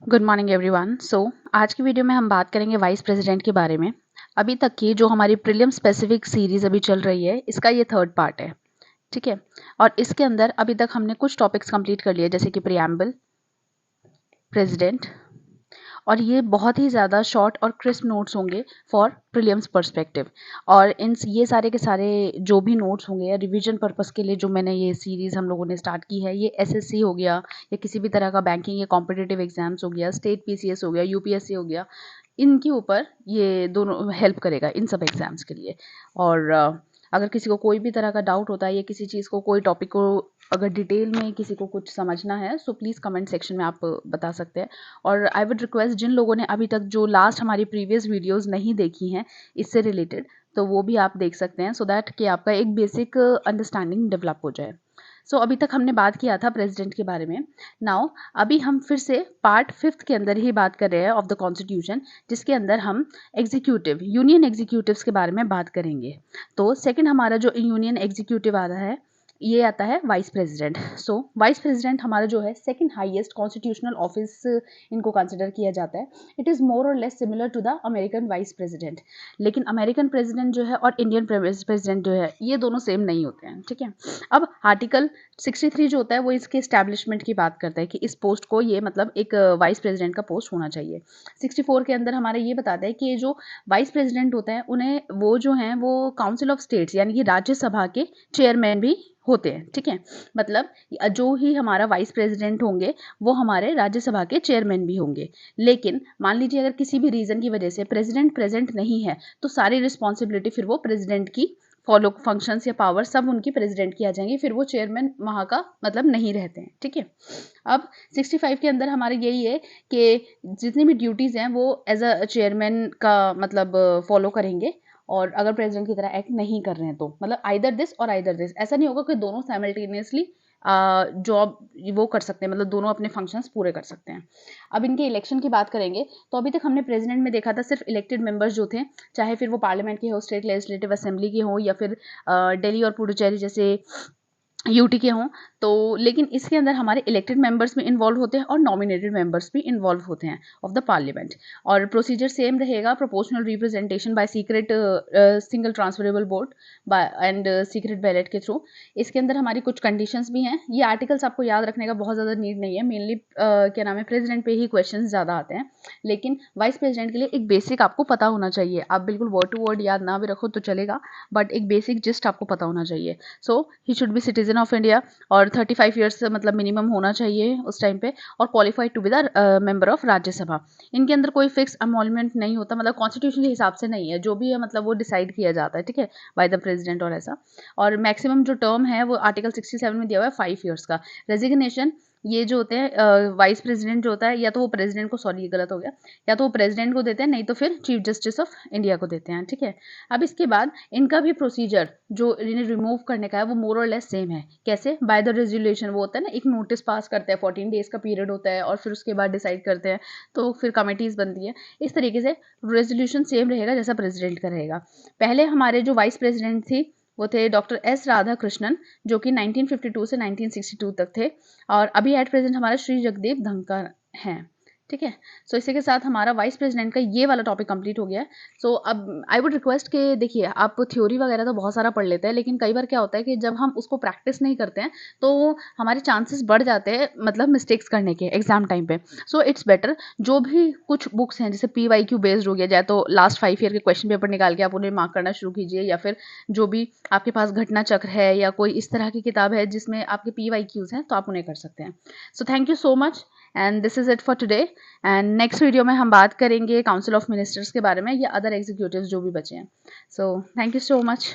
Good morning everyone. आज की video में हम बात करेंगे वाइस प्रेसिडेंट के बारे में। अभी तक की जो हमारी प्रीलिम स्पेसिफिक सीरीज अभी चल रही है, इसका ये थर्ड पार्ट है। ठीक है। और इसके अंदर अभी तक हमने कुछ टॉपिक्स कंप्लीट कर लिए, जैसे कि प्रियम्बल, प्रेसिडेंट, और ये बहुत ही ज़्यादा शॉर्ट और क्रिस्प नोट्स होंगे फॉर प्रीलिम्स पर्सपेक्टिव। और इन ये सारे के सारे जो भी नोट्स होंगे या रिवीजन पर्पस के लिए जो मैंने ये सीरीज़ हम लोगों ने स्टार्ट की है, ये एसएससी हो गया या किसी भी तरह का बैंकिंग या कॉम्पिटिटिव एग्जाम्स हो गया, स्टेट पीसीएस हो गया, यूपीएससी हो गया, इनके ऊपर ये दोनों हेल्प करेगा इन सब एग्जाम्स के लिए। और अगर किसी को कोई भी तरह का डाउट होता है या किसी चीज़ को, कोई टॉपिक को अगर डिटेल में किसी को कुछ समझना है, सो प्लीज़ कमेंट सेक्शन में आप बता सकते हैं। और आई वुड रिक्वेस्ट, जिन लोगों ने अभी तक जो लास्ट हमारी प्रीवियस वीडियोस नहीं देखी हैं इससे रिलेटेड, तो वो भी आप देख सकते हैं, सो दैट कि आपका एक बेसिक अंडरस्टैंडिंग डेवलप हो जाए। अभी तक हमने बात किया था प्रेसिडेंट के बारे में। नाउ अभी हम फिर से पार्ट 5th के अंदर ही बात कर रहे हैं ऑफ द कॉन्स्टिट्यूशन, जिसके अंदर हम एग्जीक्यूटिव, यूनियन एग्जीक्यूटिव्स के बारे में बात करेंगे। तो सेकंड हमारा जो यूनियन एग्जीक्यूटिव आ रहा है, ये आता है वाइस प्रेसिडेंट। वाइस प्रेसिडेंट हमारा जो है सेकंड हाईएस्ट कॉन्स्टिट्यूशनल ऑफिस इनको कंसिडर किया जाता है। इट इज़ मोर और less similar to the American vice president. लेकिन अमेरिकन प्रेसिडेंट जो है और इंडियन प्रेसिडेंट जो है, ये दोनों सेम नहीं होते हैं। ठीक है। अब आर्टिकल 63 जो होता है वो इसके एस्टैब्लिशमेंट की बात करता है कि इस पोस्ट को, ये मतलब एक वाइस प्रेसिडेंट का पोस्ट होना चाहिए। 64 के अंदर हमारे ये बताता है कि ये जो वाइस प्रेसिडेंट होता है, उन्हें वो जो हैं वो काउंसिल ऑफ स्टेट्स यानी कि राज्यसभा के चेयरमैन भी होते हैं। ठीक है। मतलब जो ही हमारा वाइस प्रेसिडेंट होंगे वो हमारे राज्यसभा के चेयरमैन भी होंगे। लेकिन मान लीजिए अगर किसी भी रीज़न की वजह से प्रेसिडेंट प्रेजेंट नहीं है, तो सारी रिस्पॉन्सिबिलिटी फिर वो प्रेसिडेंट की, फॉलो फंक्शंस या पावर सब उनकी प्रेसिडेंट की आ जाएंगी, फिर वो चेयरमैन वहाँ का मतलब नहीं रहते हैं। ठीक है। अब 65 के अंदर हमारे यही है कि जितनी भी ड्यूटीज़ हैं वो एज अ चेयरमैन का मतलब फॉलो करेंगे। और अगर प्रेसिडेंट की तरह एक्ट नहीं कर रहे हैं तो मतलब आइदर दिस और आइदर दिस, ऐसा नहीं होगा कि दोनों साइमल्टेनियसली जॉब वो कर सकते हैं, मतलब दोनों अपने फंक्शंस पूरे कर सकते हैं। अब इनके इलेक्शन की बात करेंगे तो अभी तक हमने प्रेसिडेंट में देखा था सिर्फ इलेक्टेड मेंबर्स जो थे, चाहे फिर वो पार्लियामेंट के हो, स्टेट लेजिस्लेटिव असेंबली के हो, या फिर दिल्ली और पुडुचेरी जैसे यूटी के हों। तो लेकिन इसके अंदर हमारे इलेक्टेड मेंबर्स भी इन्वॉल्व होते हैं और नॉमिनेटेड मेंबर्स भी इन्वॉल्व होते हैं ऑफ द पार्लियामेंट। और प्रोसीजर सेम रहेगा, proportional representation by secret single transferable vote by and secret ballot के थ्रू। इसके अंदर हमारी कुछ कंडीशंस भी हैं। ये आर्टिकल्स आपको याद रखने का बहुत ज़्यादा नीड नहीं है, मेनली क्या नाम है, प्रेसिडेंट पे ही क्वेश्चन ज़्यादा आते हैं। लेकिन वाइस प्रेसिडेंट के लिए एक बेसिक आपको पता होना चाहिए। आप बिल्कुल वर्ड टू वर्ड याद ना भी रखो तो चलेगा, बट एक बेसिक जिस्ट आपको पता होना चाहिए। He should be citizen of India और 35 ईयर्स मतलब मिनिमम होना चाहिए उस टाइम पे, और qualified to be the member of Rajya Sabha. इनके अंदर कोई फिक्स अमोलमेंट नहीं होता, मतलब कॉन्स्टिट्यूशन के हिसाब से नहीं है, जो भी है मतलब वो डिसाइड किया जाता है। ठीक है, बाय द प्रेसिडेंट और ऐसा। और मैक्सिमम जो टर्म है वो आर्टिकल 67 में दिया हुआ है 5 ईयर्स का। रेजिग्नेशन, ये जो होते हैं वाइस प्रेसिडेंट जो होता है, या तो वो प्रेसिडेंट को, सॉरी ये गलत हो गया, या तो वो प्रेसिडेंट को देते हैं, नहीं तो फिर चीफ जस्टिस ऑफ इंडिया को देते हैं। ठीक है। अब इसके बाद इनका भी प्रोसीजर जो इन्हें रिमूव करने का है वो मोर और लेस सेम है। कैसे? बाय द रेजोल्यूशन, वो होता है ना, एक नोटिस पास करते हैं, 14 डेज का पीरियड होता है, और फिर उसके बाद डिसाइड करते हैं, तो फिर कमिटीज़ बनती है। इस तरीके से रेजोल्यूशन सेम रहेगा जैसा प्रेसिडेंट का रहेगा। पहले हमारे जो वाइस प्रेसिडेंट थी वो थे डॉक्टर एस राधाकृष्णन, जो कि 1952 से 1962 तक थे। और अभी एट प्रेजेंट हमारा श्री जगदीप धनखड़ हैं। ठीक है। इसी के साथ हमारा वाइस प्रेसिडेंट का ये वाला टॉपिक कंप्लीट हो गया है। अब आई वुड रिक्वेस्ट कि देखिए, आप थ्योरी वगैरह तो बहुत सारा पढ़ लेते हैं, लेकिन कई बार क्या होता है कि जब हम उसको प्रैक्टिस नहीं करते हैं तो हमारे चांसेस बढ़ जाते हैं मतलब मिस्टेक्स करने के एग्जाम टाइम पे। इट्स बेटर, जो भी कुछ बुक्स हैं जैसे PYQ बेस्ड हो गया जाए, तो लास्ट 5 ईयर के क्वेश्चन पेपर निकाल के आप उन्हें मार्क करना शुरू कीजिए, या फिर जो भी आपके पास घटना चक्र है या कोई इस तरह की किताब है जिसमें आपके PYQs हैं, तो आप उन्हें कर सकते हैं। Thank you so much, and this is it for today. And next video में हम बात करेंगे काउंसिल ऑफ मिनिस्टर्स के बारे में या अदर एग्जीक्यूटिव्स जो भी बचे हैं। Thank you so much.